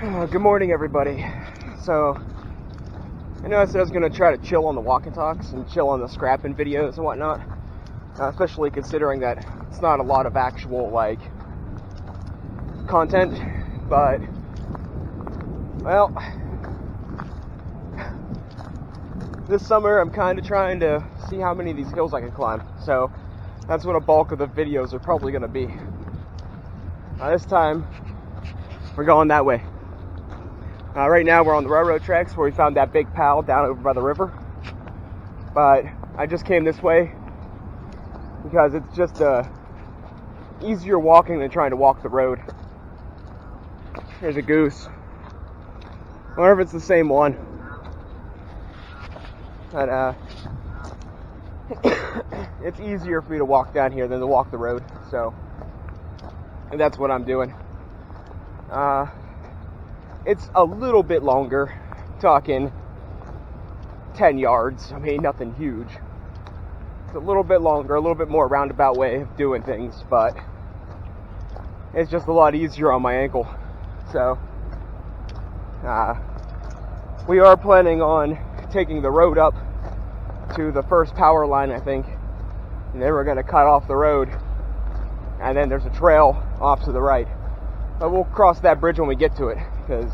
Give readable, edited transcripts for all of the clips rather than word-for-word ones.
Good morning, everybody. So, I know I said I was going to try to chill on the walk and talks and chill on the scrapping videos and whatnot, especially considering that it's not a lot of actual, content, but, well, this summer I'm kind of trying to see how many of these hills I can climb, so that's what a bulk of the videos are probably going to be. This time, we're going that way. Right now we're on the railroad tracks where we found that big pal down over by the river. But I just came this way because it's just easier walking than trying to walk the road. There's a goose. I wonder if it's the same one. But it's easier for me to walk down here than to walk the road. So and that's what I'm doing. It's a little bit longer, talking 10 yards. I mean, nothing huge. It's a little bit longer, a little bit more roundabout way of doing things, but it's just a lot easier on my ankle. So, we are planning on taking the road up to the first power line, I think, and then we're going to cut off the road, and then there's a trail off to the right. But we'll cross that bridge when we get to it, because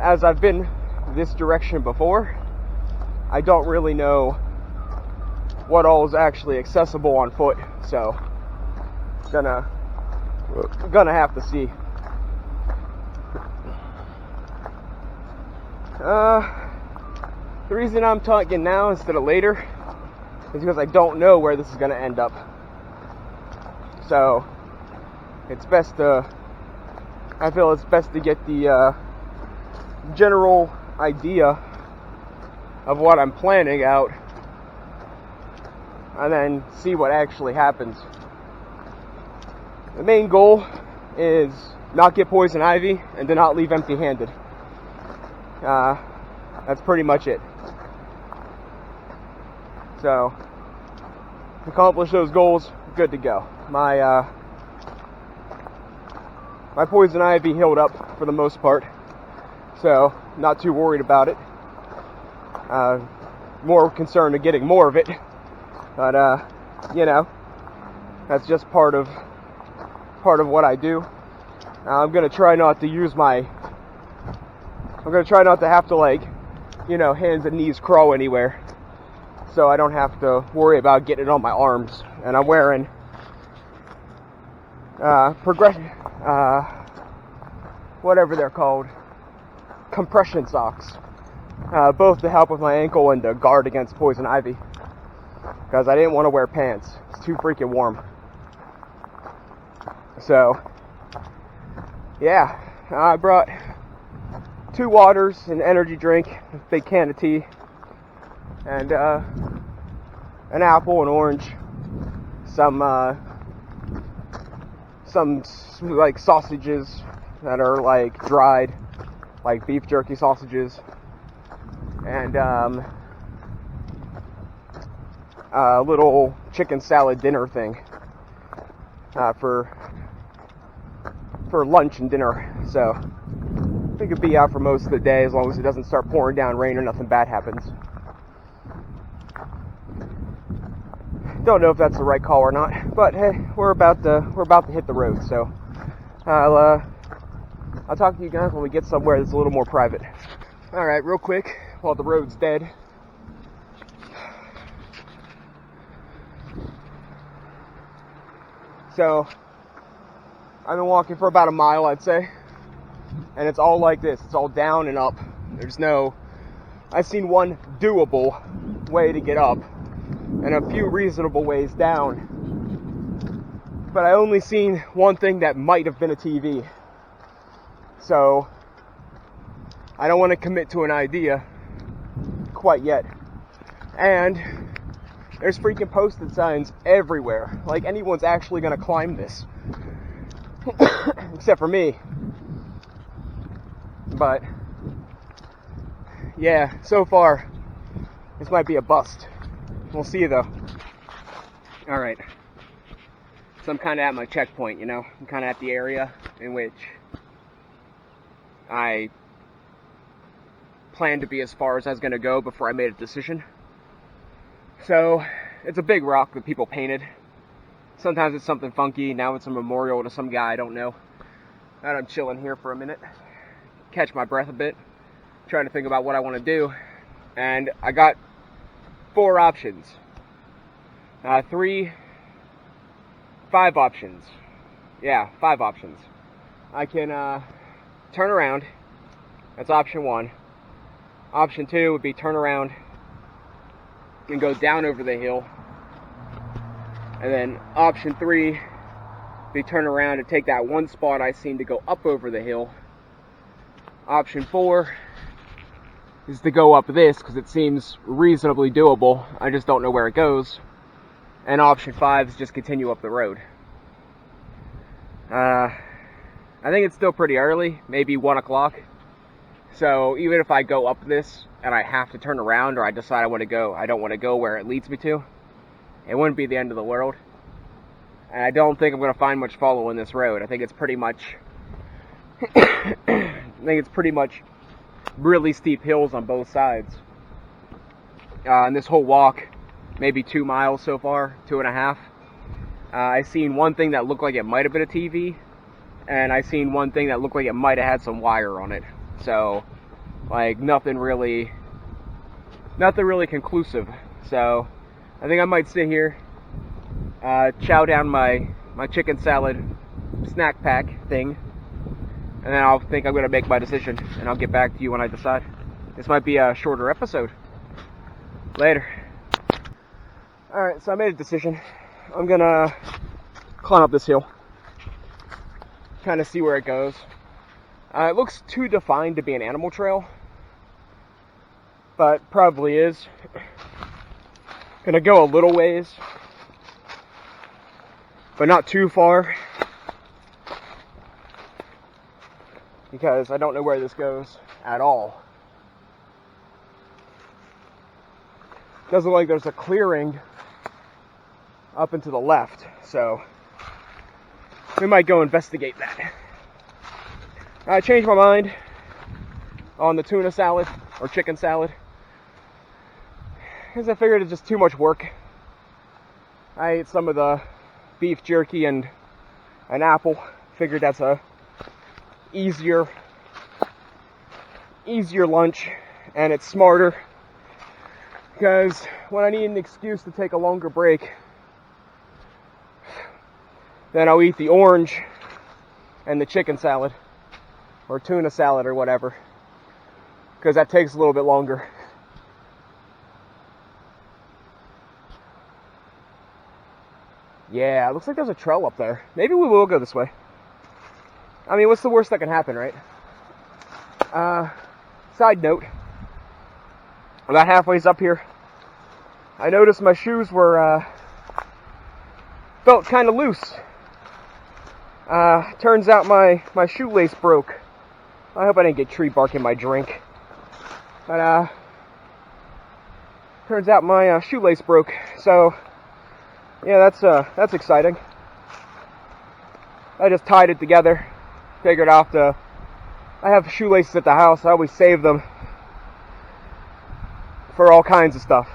as I've been this direction before, I don't really know what all is actually accessible on foot, so gonna have to see. The reason I'm talking now instead of later is because I don't know where this is gonna end up. So I feel it's best to get the general idea of what I'm planning out and then see what actually happens. The main goal is not get poison ivy and to not leave empty-handed. That's pretty much it. So, accomplish those goals, good to go. My poison ivy healed up for the most part, so not too worried about it. More concerned with getting more of it, but that's just part of what I do. I'm gonna try not to have to hands and knees crawl anywhere, so I don't have to worry about getting it on my arms. And I'm wearing whatever they're called, compression socks, both to help with my ankle and to guard against poison ivy, because I didn't want to wear pants. It's too freaking warm. So yeah, I brought 2 waters, an energy drink, a big can of tea, and an apple, an orange, some sausages that are dried, like beef jerky sausages, and a little chicken salad dinner thing for lunch and dinner. So we could be out for most of the day as long as it doesn't start pouring down rain or nothing bad happens. Don't know if that's the right call or not, but hey, we're about to hit the road, so I'll talk to you guys when we get somewhere that's a little more private. All right, real quick, while the road's dead. So I've been walking for about a mile, I'd say, and it's all like this. It's all down and up. I've seen one doable way to get up and a few reasonable ways down, but I only seen one thing that might have been a TV. So I don't want to commit to an idea quite yet. And there's freaking posted signs everywhere, like anyone's actually gonna climb this. Except for me. But yeah, so far this might be a bust. We'll see though. Alright. So I'm kind of at my checkpoint, I'm kind of at the area in which I planned to be as far as I was going to go before I made a decision. So, it's a big rock that people painted. Sometimes it's something funky. Now it's a memorial to some guy I don't know. And I'm chilling here for a minute. Catch my breath a bit. Trying to think about what I want to do. And I got 4 options. 5 options. Yeah, 5 options. I can turn around. That's option 1. Option 2 would be turn around and go down over the hill. And then option 3 would be turn around and take that one spot I seen to go up over the hill. Option 4 is to go up this because it seems reasonably doable. I just don't know where it goes. And option 5 is just continue up the road. I think it's still pretty early, maybe 1 o'clock. So even if I go up this and I have to turn around, or I decide I don't want to go where it leads me to, it wouldn't be the end of the world. And I don't think I'm going to find much following this road. I think it's pretty much really steep hills on both sides. And this whole walk, maybe 2 miles so far, 2.5. I seen one thing that looked like it might have been a TV, and I seen one thing that looked like it might have had some wire on it. So, like, nothing really conclusive. So, I think I might sit here, chow down my chicken salad snack pack thing, and then I'll think I'm going to make my decision, and I'll get back to you when I decide. This might be a shorter episode. Later. Alright, so I made a decision. I'm going to climb up this hill, kind of see where it goes. It looks too defined to be an animal trail, but probably is. Gonna go a little ways, but not too far, because I don't know where this goes at all. Doesn't look like there's a clearing up and to the left, so we might go investigate that. I changed my mind on the tuna salad, or chicken salad, because I figured it's just too much work. I ate some of the beef jerky and an apple. Figured that's a easier lunch, and it's smarter, because when I need an excuse to take a longer break, then I'll eat the orange and the chicken salad, or tuna salad, or whatever, because that takes a little bit longer. Yeah, it looks like there's a trail up there. Maybe we will go this way. I mean, what's the worst that can happen, right? Side note, about halfway up here, I noticed my shoes were, felt kind of loose. Turns out my shoelace broke. I hope I didn't get tree bark in my drink. But, turns out my shoelace broke. So, yeah, that's exciting. I just tied it together. Figured I have shoelaces at the house. I always save them for all kinds of stuff.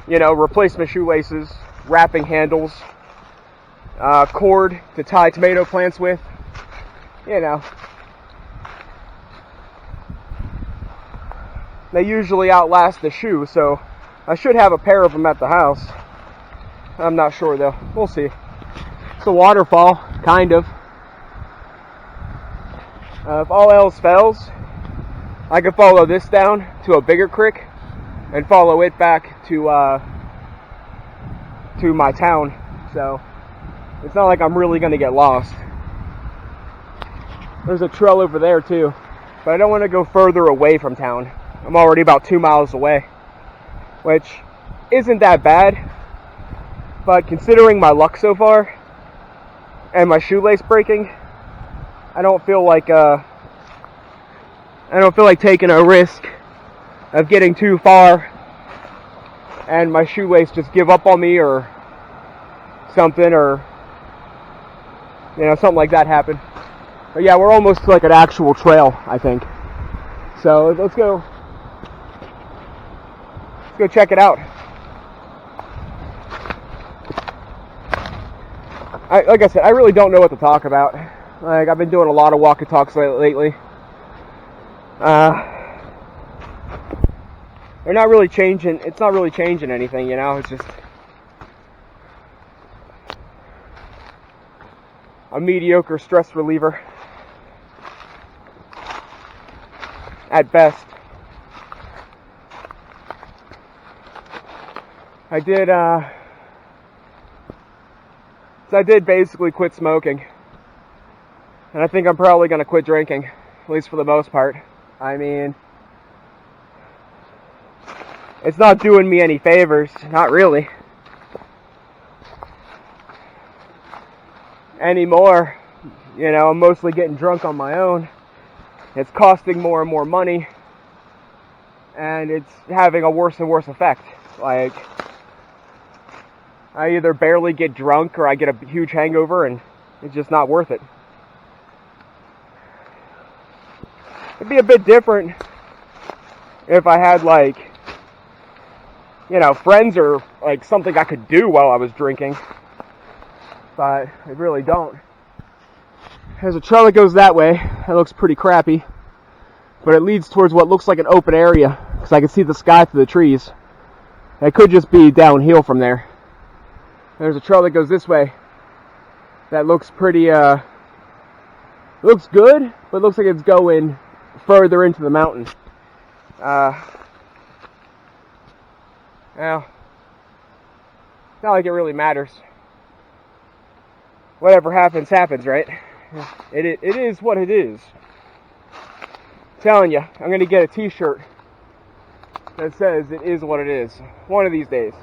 Replacement shoelaces, wrapping handles, cord to tie tomato plants with. They usually outlast the shoe, so I should have a pair of them at the house. I'm not sure though. We'll see. It's a waterfall, kind of. If all else fails, I could follow this down to a bigger creek and follow it back to my town. So it's not like I'm really going to get lost. There's a trail over there too, but I don't want to go further away from town. I'm already about 2 miles away, which isn't that bad, but considering my luck so far and my shoelace breaking, I don't feel like taking a risk of getting too far and my shoelace just give up on me or something, or something like that happen. But yeah, we're almost to like an actual trail, I think. So let's go check it out. Like I said, I really don't know what to talk about. Like, I've been doing a lot of walk and talks lately. They're not really changing. It's not really changing anything, you know. It's just a mediocre stress reliever at best. I did basically quit smoking, and I think I'm probably going to quit drinking, at least for the most part. I mean, it's not doing me any favors, not really. Anymore, you know, I'm mostly getting drunk on my own. It's costing more and more money, and it's having a worse and worse effect. Like, I either barely get drunk or I get a huge hangover, and it's just not worth it. It'd be a bit different if I had, like, you know, friends or like something I could do while I was drinking, but I really don't. There's a trail that goes that way. It looks pretty crappy, but it leads towards what looks like an open area, because I can see the sky through the trees. It could just be downhill from there. There's a trail that goes this way that looks pretty, looks good, but looks like it's going further into the mountain. Well, it's not like it really matters. Whatever happens, happens, right? It is what it is. I'm telling you, I'm going to get a t-shirt that says it is what it is. One of these days.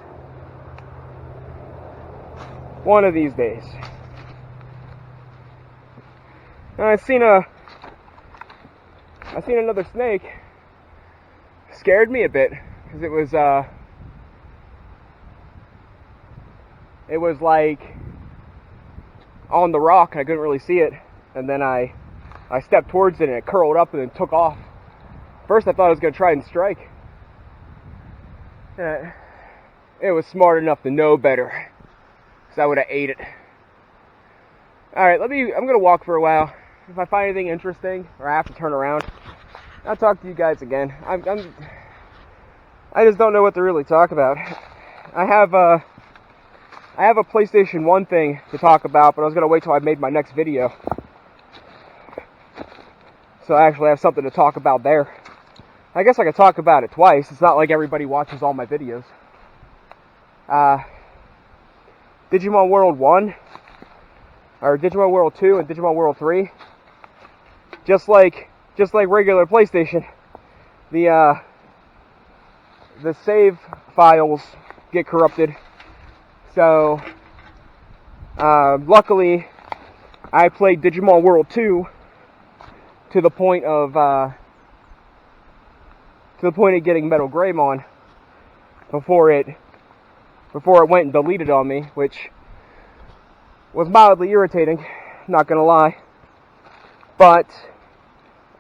One of these days. I seen another snake. Scared me a bit, because it was like on the rock, and I couldn't really see it. And then I stepped towards it, and it curled up and then took off. First, I thought I was going to try and strike. It was smart enough to know better, because I would have ate it. Alright, I'm going to walk for a while. If I find anything interesting, or I have to turn around, I'll talk to you guys again. I just don't know what to really talk about. I have a PlayStation 1 thing to talk about, but I was going to wait till I made my next video. So I actually have something to talk about there. I guess I could talk about it twice. It's not like everybody watches all my videos. Digimon World 1, or Digimon World 2 and Digimon World 3, just like regular PlayStation, the save files get corrupted. So, luckily, I played Digimon World 2 to the point of getting Metal Greymon before it went and deleted on me, which was mildly irritating, not gonna lie. But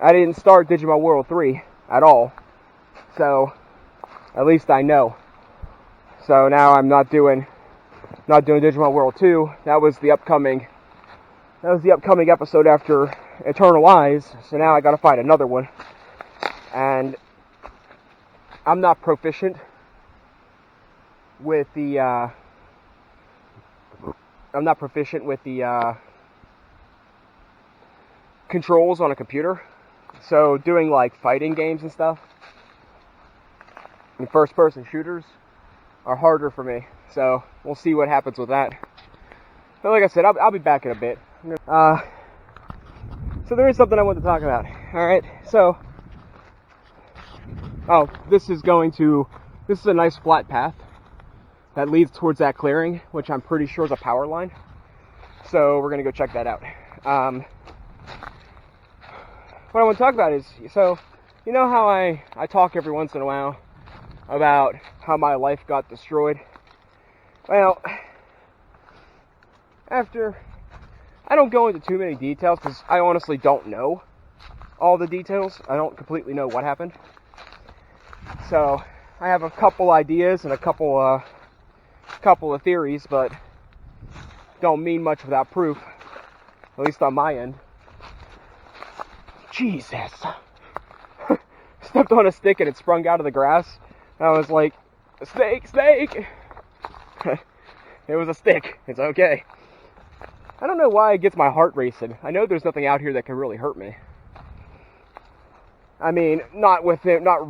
I didn't start Digimon World 3 at all, so at least I know. So now I'm not doing Digimon World 2. That was the upcoming episode after Eternal Eyes. So now I gotta find another one. And I'm not proficient with the controls on a computer. So doing like fighting games and stuff, and first person shooters are harder for me. So we'll see what happens with that. But like I said, I'll be back in a bit. So there is something I want to talk about. Alright, so this is a nice flat path that leads towards that clearing, which I'm pretty sure is a power line. So we're gonna go check that out. What I want to talk about is, so you know how I talk every once in a while about how my life got destroyed? Well, after I don't go into too many details because I honestly don't know all the details. I don't completely know what happened. So I have a couple ideas and a couple of theories, but don't mean much without proof, at least on my end. Jesus. Stepped on a stick and it sprung out of the grass. I was like, snake, snake! It was a stick. It's okay. I don't know why it gets my heart racing. I know there's nothing out here that can really hurt me. I mean, not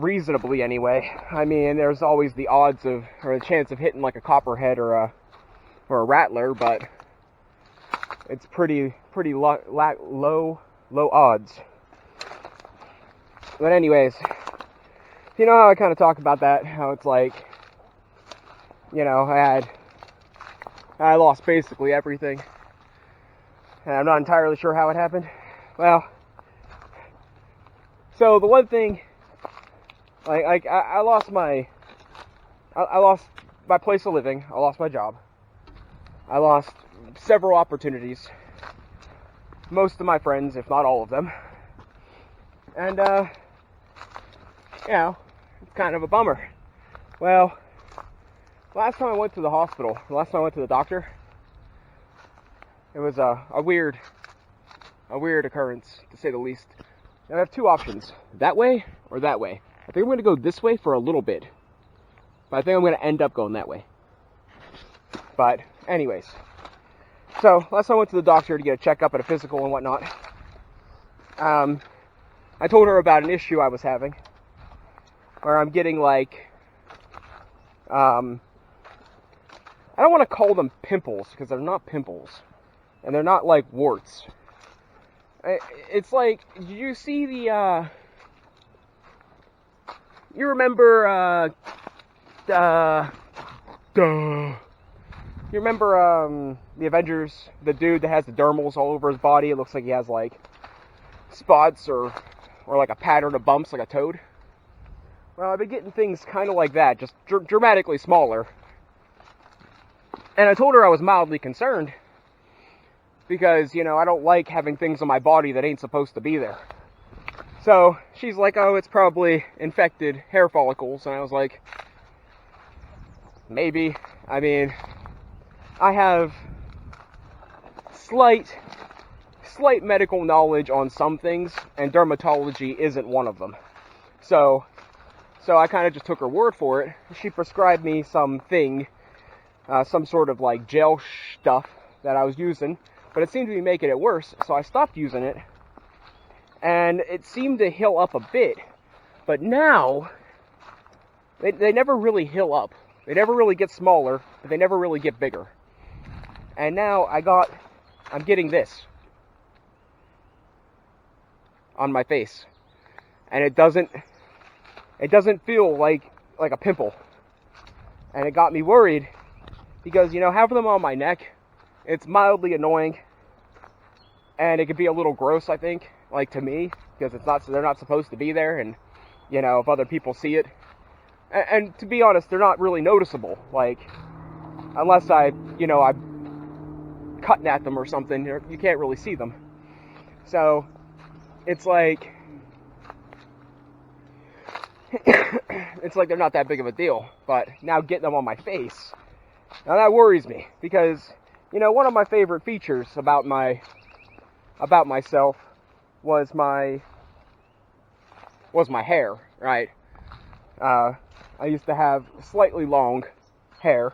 reasonably anyway. I mean, there's always the odds of, or the chance of hitting like a copperhead or a rattler, but it's pretty low odds. But anyways, you know how I kind of talk about that, how it's like, you know, I lost basically everything, and I'm not entirely sure how it happened. Well, so the one thing, like I lost my place of living, I lost my job, I lost several opportunities, most of my friends, if not all of them, and you know, it's kind of a bummer. Well, last time I went to the hospital, last time I went to the doctor, it was a weird occurrence, to say the least. Now I have two options, that way or that way. I think I'm going to go this way for a little bit, but I think I'm going to end up going that way. But anyways, so last time I went to the doctor to get a checkup and a physical and whatnot, I told her about an issue I was having, where I'm getting like, I don't want to call them pimples, because they're not pimples, and they're not like warts. It's like, did you see the, you remember, you remember, the Avengers, the dude that has the dermals all over his body? It looks like he has like spots or like a pattern of bumps like a toad. Well, I've been getting things kind of like that, just dramatically smaller. And I told her I was mildly concerned because, you know, I don't like having things on my body that ain't supposed to be there. So she's like, oh, it's probably infected hair follicles. And I was like, maybe. I mean, I have slight medical knowledge on some things, and dermatology isn't one of them. So I kind of just took her word for it. She prescribed me some sort of like gel stuff that I was using, but it seemed to be making it worse, so I stopped using it, and it seemed to heal up a bit. But now, they never really heal up. They never really get smaller, but they never really get bigger. And now I'm getting this on my face, and it doesn't feel like a pimple, and it got me worried because, you know, having them on my neck, it's mildly annoying, and it could be a little gross, I think, like to me, because they're not supposed to be there, and, you know, if other people see it, and to be honest, they're not really noticeable, like, unless I'm cutting at them or something, you can't really see them. So it's like they're not that big of a deal. But now getting them on my face, now that worries me, because, you know, one of my favorite features about myself was my hair, right? I used to have slightly long hair,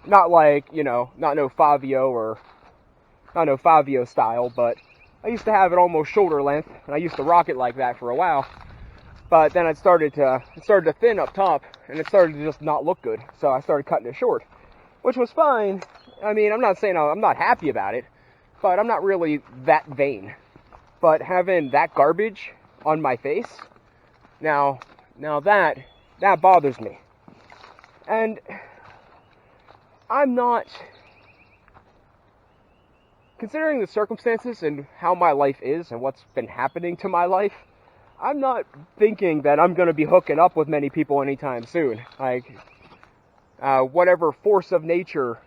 not like, you know, not no Fabio style, but I used to have it almost shoulder length, and I used to rock it like that for a while. But then it started to thin up top, and it started to just not look good. So I started cutting it short, which was fine. I mean, I'm not saying I'm not happy about it, but I'm not really that vain. But having that garbage on my face, now that bothers me. And I'm not, considering the circumstances and how my life is and what's been happening to my life, I'm not thinking that I'm going to be hooking up with many people anytime soon. Like, whatever force of nature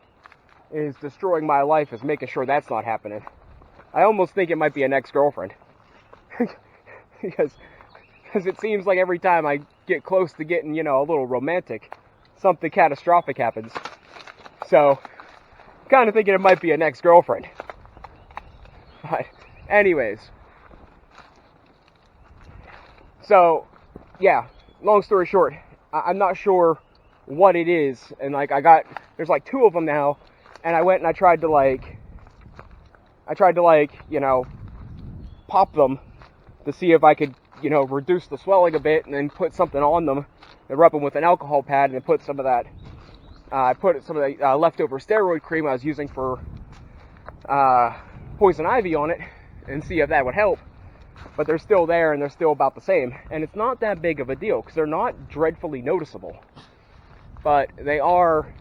is destroying my life is making sure that's not happening. I almost think it might be an ex-girlfriend. because it seems like every time I get close to getting, you know, a little romantic, something catastrophic happens. So, kind of thinking it might be an ex-girlfriend. But, anyways. So, yeah, long story short, I'm not sure what it is. And, like, there's like 2 of them now. And I went and I tried to, you know, pop them to see if I could, you know, reduce the swelling a bit and then put something on them and rub them with an alcohol pad and then put some of that, I put some of the leftover steroid cream I was using for poison ivy on it and see if that would help. But they're still there and they're still about the same. And it's not that big of a deal because they're not dreadfully noticeable. But they are,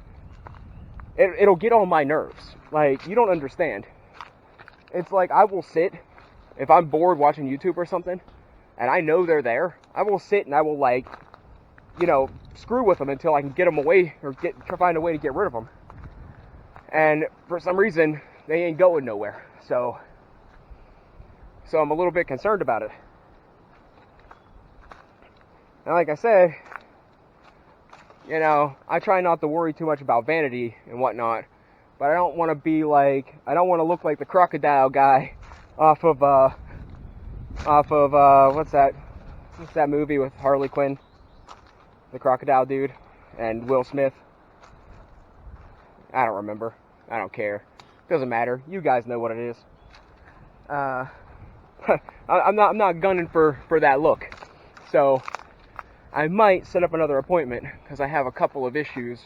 it'll get on my nerves. Like, you don't understand. It's like I will sit, if I'm bored watching YouTube or something, and I know they're there, I will sit and I will, like, you know, screw with them until I can get them away or find a way to get rid of them. And for some reason, they ain't going nowhere. So I'm a little bit concerned about it. And like I said, you know, I try not to worry too much about vanity and whatnot, but I don't want to be like, I don't want to look like the crocodile guy off of what's that movie with Harley Quinn, the crocodile dude, and Will Smith. I don't remember. I don't care. Doesn't matter. You guys know what it is. I'm not gunning for that look. So I might set up another appointment because I have a couple of issues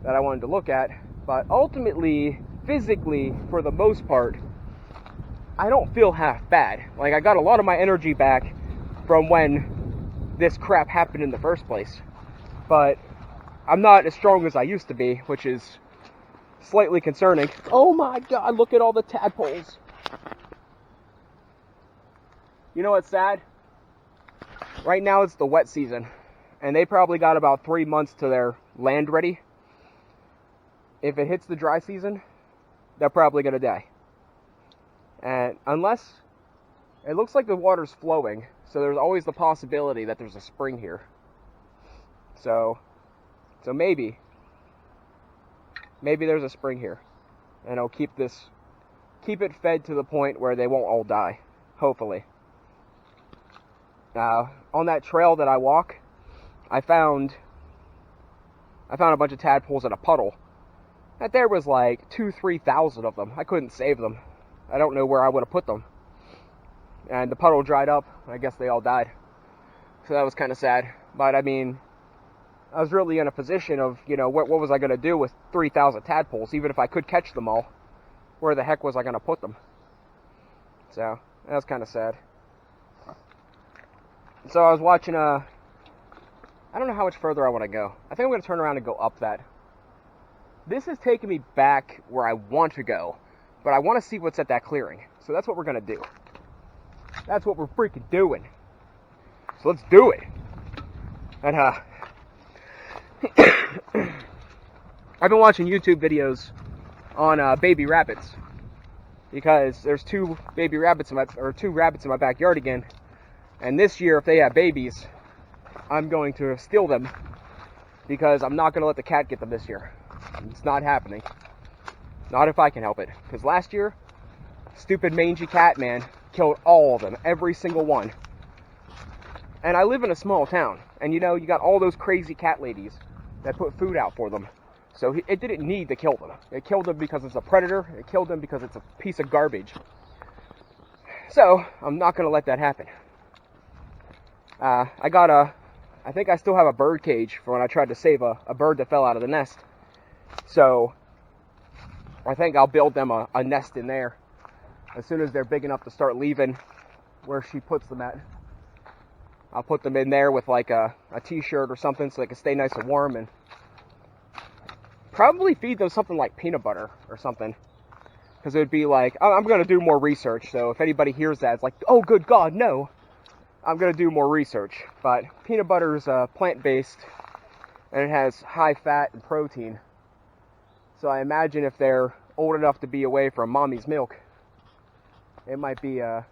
that I wanted to look at. But ultimately, physically, for the most part, I don't feel half bad. Like, I got a lot of my energy back from when this crap happened in the first place. But I'm not as strong as I used to be, which is slightly concerning. Oh my god, look at all the tadpoles. You know what's sad? Right now it's the wet season, and they probably got about 3 months to their land ready. If it hits the dry season, they're probably going to die. And unless, it looks like the water's flowing, so there's always the possibility that there's a spring here. So maybe there's a spring here, and it'll keep it fed to the point where they won't all die, hopefully. On that trail that I walk, I found a bunch of tadpoles in a puddle. And there was like 2,000-3,000 of them. I couldn't save them. I don't know where I would have put them. And the puddle dried up. I guess they all died. So that was kind of sad. But I mean, I was really in a position of, you know, what was I going to do with 3,000 tadpoles? Even if I could catch them all, where the heck was I going to put them? So that was kind of sad. So I was watching I don't know how much further I want to go. I think I'm going to turn around and go up that. This is taking me back where I want to go, but I want to see what's at that clearing. So that's what we're going to do. That's what we're freaking doing. So let's do it. And I've been watching YouTube videos on baby rabbits because there's 2 rabbits in my backyard again. And this year, if they have babies, I'm going to steal them because I'm not going to let the cat get them this year. It's not happening. Not if I can help it. Because last year, stupid mangy cat man killed all of them, every single one. And I live in a small town, and you know, you got all those crazy cat ladies that put food out for them. So it didn't need to kill them. It killed them because it's a predator. It killed them because it's a piece of garbage. So I'm not going to let that happen. I think I still have a bird cage for when I tried to save a bird that fell out of the nest. So I think I'll build them a nest in there as soon as they're big enough to start leaving where she puts them at. I'll put them in there with like a t-shirt or something so they can stay nice and warm, and probably feed them something like peanut butter or something. Because it would be like, I'm going to do more research, so if anybody hears that, it's like, oh good God, no. I'm going to do more research. But peanut butter is plant-based, and it has high fat and protein. So I imagine if they're old enough to be away from mommy's milk, it might be a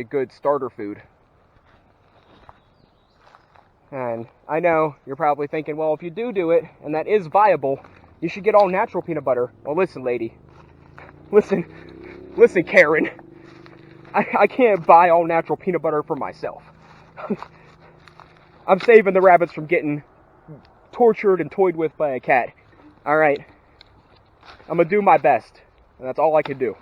good starter food. And I know you're probably thinking, well, if you do it, and that is viable, you should get all natural peanut butter. Well, listen, lady. Listen, Karen. I can't buy all natural peanut butter for myself. I'm saving the rabbits from getting tortured and toyed with by a cat. Alright? I'm gonna do my best. And that's all I can do.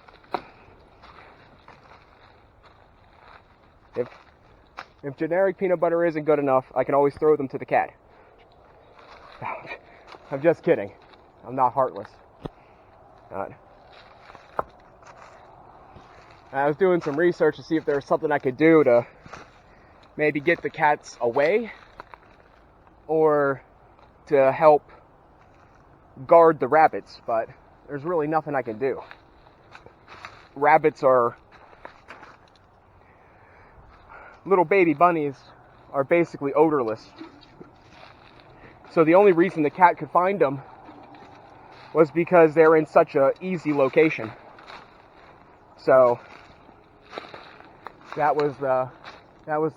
If generic peanut butter isn't good enough, I can always throw them to the cat. I'm just kidding. I'm not heartless. I was doing some research to see if there was something I could do to maybe get the cats away or to help guard the rabbits, but there's really nothing I can do. Rabbits are little baby bunnies, are basically odorless. So the only reason the cat could find them was because they're in such an easy location. So that was the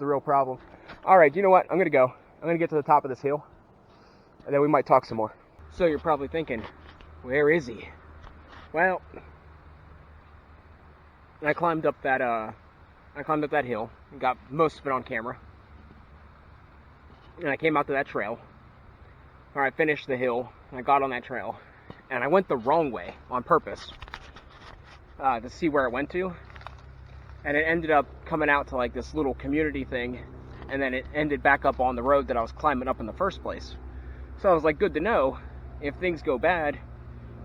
real problem. All right, you know what? I'm gonna go. I'm gonna get to the top of this hill, and then we might talk some more. So you're probably thinking, where is he? Well, I climbed up that hill and got most of it on camera. And I came out to that trail, where I finished the hill, and I got on that trail, and I went the wrong way on purpose to see where it went to. And it ended up coming out to like this little community thing, and then it ended back up on the road that I was climbing up in the first place. So I was like, good to know. If things go bad,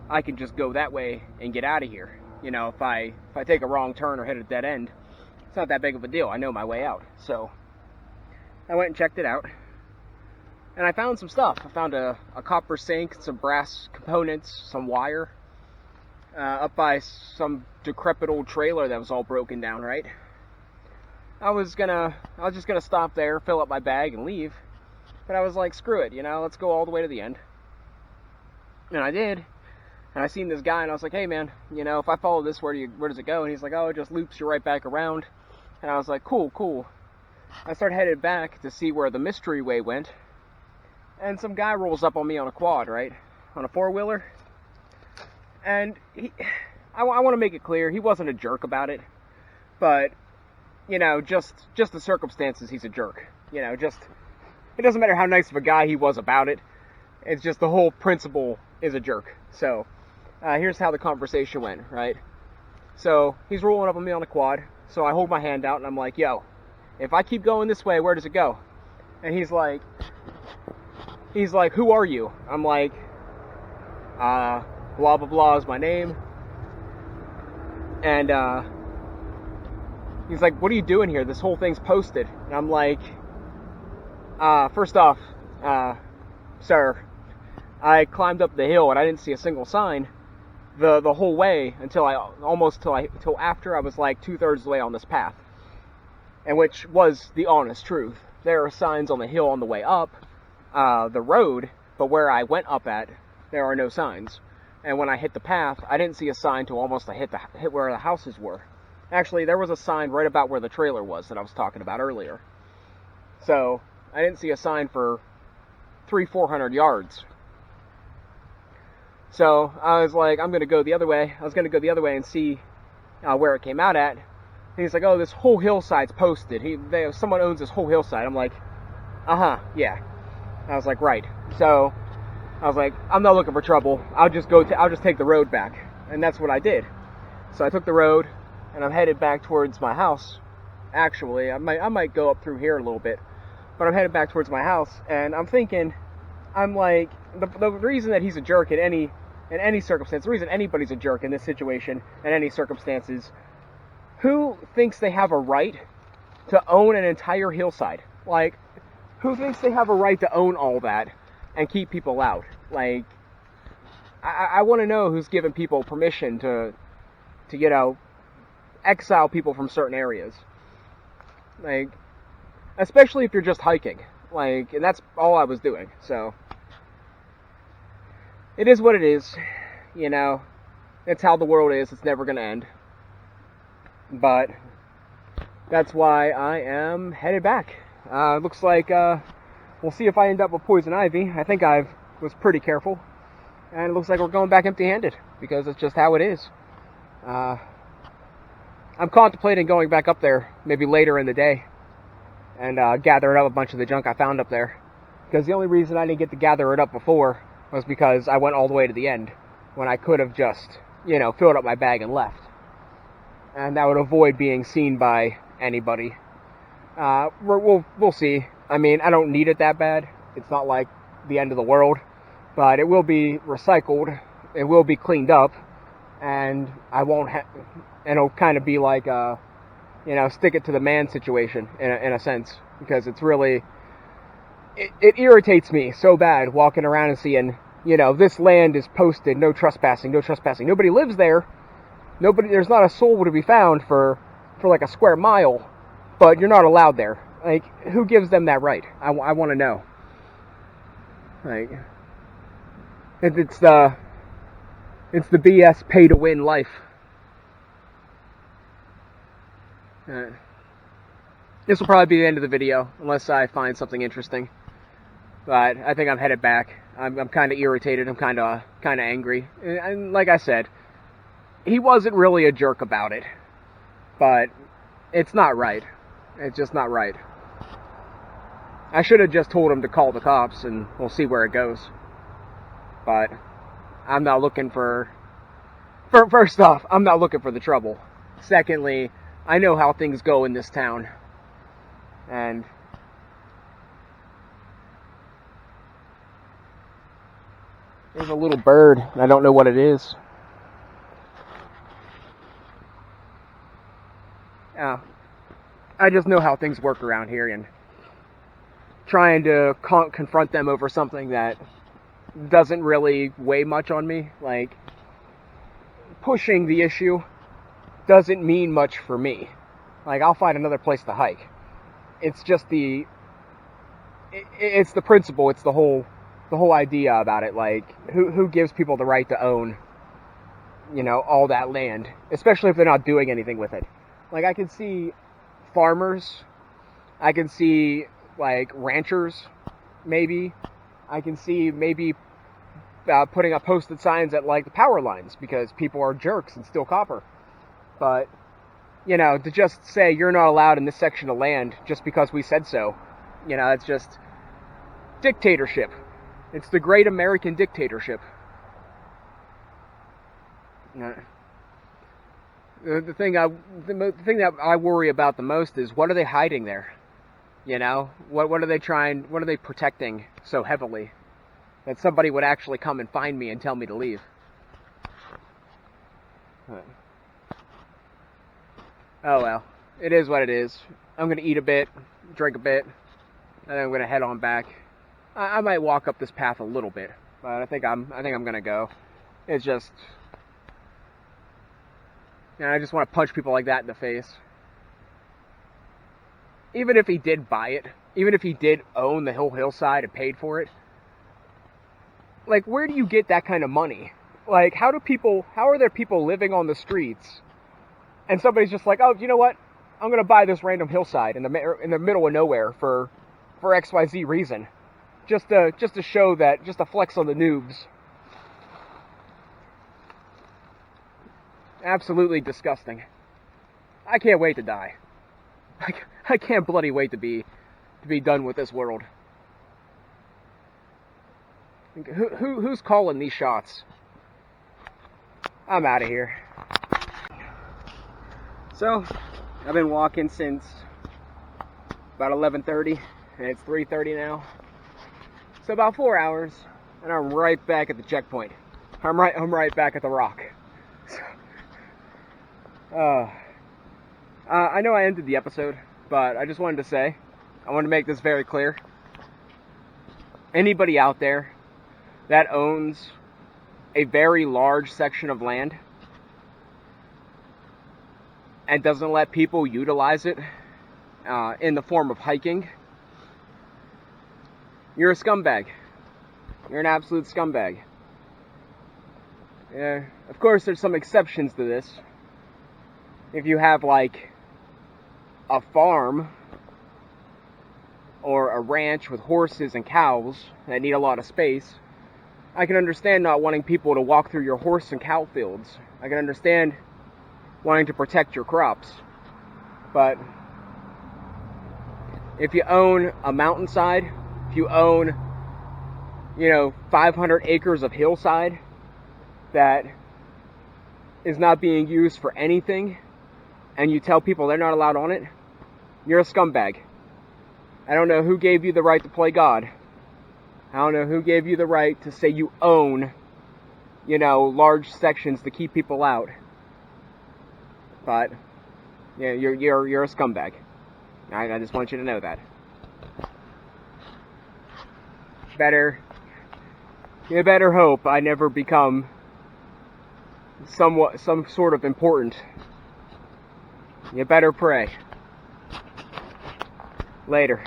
I can just go that way and get out of here. You know, if I take a wrong turn or hit a dead end, it's not that big of a deal. I know my way out. So I went and checked it out, and I found some stuff. I found a copper sink, some brass components, some wire, up by some decrepit old trailer that was all broken down, right? I was just gonna stop there, fill up my bag, and leave. But I was like, screw it, you know, let's go all the way to the end. And I did. And I seen this guy, and I was like, hey man, you know, if I follow this, where does it go? And he's like, oh, it just loops you right back around. And I was like, cool. I started headed back to see where the mystery way went. And some guy rolls up on me on a quad, right? On a four-wheeler. And I want to make it clear, he wasn't a jerk about it. But, you know, just the circumstances, he's a jerk. You know, it doesn't matter how nice of a guy he was about it. It's just the whole principle is a jerk. So, here's how the conversation went, right? So, he's rolling up on me on a quad. So I hold my hand out and I'm like, yo, if I keep going this way, where does it go? And he's like, who are you? I'm like, blah, blah, blah is my name. And, he's like, what are you doing here? This whole thing's posted. And I'm like, first off, sir, I climbed up the hill and I didn't see a single sign the whole way until after I was like 2/3 of the way on this path. And which was the honest truth. There are signs on the hill on the way up the road, but where I went up at, there are no signs. And when I hit the path, I didn't see a sign till almost I hit where the houses were. Actually, there was a sign right about where the trailer was that I was talking about earlier. So, I didn't see a sign for 300-400 yards. So, I was like, I'm going to go the other way. I was going to go the other way and see where it came out at. And he's like, oh, this whole hillside's posted. Someone owns this whole hillside. I'm like, yeah. I was like, right. So, I was like, I'm not looking for trouble. I'll just take the road back. And that's what I did. So I took the road, and I'm headed back towards my house. Actually, I might go up through here a little bit. But I'm headed back towards my house, and I'm thinking, I'm like, the reason that he's a jerk in any circumstance, the reason anybody's a jerk in this situation, in any circumstances, who thinks they have a right to own an entire hillside? Like, who thinks they have a right to own all that and keep people out? Like, I want to know who's giving people permission to, you know, exile people from certain areas. Like, especially if you're just hiking. Like, and that's all I was doing, so. It is what it is, you know. It's how the world is. It's never going to end. But that's why I am headed back. Looks like we'll see if I end up with poison ivy. I think I was pretty careful. And it looks like we're going back empty-handed, because it's just how it is. I'm contemplating going back up there maybe later in the day and gathering up a bunch of the junk I found up there. Because the only reason I didn't get to gather it up before was because I went all the way to the end, when I could have just, filled up my bag and left. And that would avoid being seen by anybody. We'll see. I mean, I don't need it that bad. It's not like the end of the world. But it will be recycled. It will be cleaned up. And I won't have... And it'll kind of be like a, stick it to the man situation, in a sense. Because it's really... It irritates me so bad walking around and seeing, this land is posted, no trespassing, no trespassing. Nobody lives there. There's not a soul to be found for like a square mile. But you're not allowed there. Like, who gives them that right? I want to know. Like... It's the BS pay to win life. This will probably be the end of the video, unless I find something interesting. But I think I'm headed back. I'm kind of irritated. I'm kind of angry. And like I said, he wasn't really a jerk about it. But it's not right. It's just not right. I should have just told him to call the cops, and we'll see where it goes. But I'm not looking for... First off, I'm not looking for the trouble. Secondly, I know how things go in this town. And... there's a little bird, and I don't know what it is. Yeah. I just know how things work around here, and trying to confront them over something that doesn't really weigh much on me. Like, pushing the issue doesn't mean much for me. Like, I'll find another place to hike. It's just it's the principle, it's the whole idea about it. Like, who gives people the right to own, all that land, especially if they're not doing anything with it. Like, I can see farmers, I can see, like, ranchers, maybe. I can see maybe putting up posted signs at, like, the power lines, because people are jerks and steal copper. But, to just say you're not allowed in this section of land just because we said so, it's just dictatorship. It's the great American dictatorship. The thing that I worry about the most is, what are they hiding there? What are they protecting so heavily that somebody would actually come and find me and tell me to leave? Oh well, it is what it is. I'm gonna eat a bit, drink a bit, and then I'm gonna head on back. I might walk up this path a little bit, but I think I'm gonna go. It's just, I just want to punch people like that in the face. Even if he did buy it, even if he did own the whole hillside and paid for it, like, where do you get that kind of money? Like, how are there people living on the streets, and somebody's just like, oh, you know what? I'm gonna buy this random hillside in the middle of nowhere for XYZ reason, just to show that, just to flex on the noobs. Absolutely disgusting. I can't wait to die. I can't bloody wait to be done with this world. Who's calling these shots? I'm out of here. So, I've been walking since about 11:30, and it's 3:30 now. So about 4 hours, and I'm right back at the checkpoint. I'm right back at the rock. I know I ended the episode, but I just wanted to say, I want to make this very clear. Anybody out there that owns a very large section of land and doesn't let people utilize it in the form of hiking, you're a scumbag. You're an absolute scumbag. Yeah, of course, there's some exceptions to this. if you have like a farm or a ranch with horses and cows that need a lot of space, I can understand not wanting people to walk through your horse and cow fields. I can understand wanting to protect your crops. But if you own a mountainside, if you own, 500 acres of hillside that is not being used for anything, and you tell people they're not allowed on it, you're a scumbag. I don't know who gave you the right to play God. I don't know who gave you the right to say you own, large sections to keep people out. But yeah, you're a scumbag. I just want you to know that. You better hope I never become some sort of important. You better pray. Later.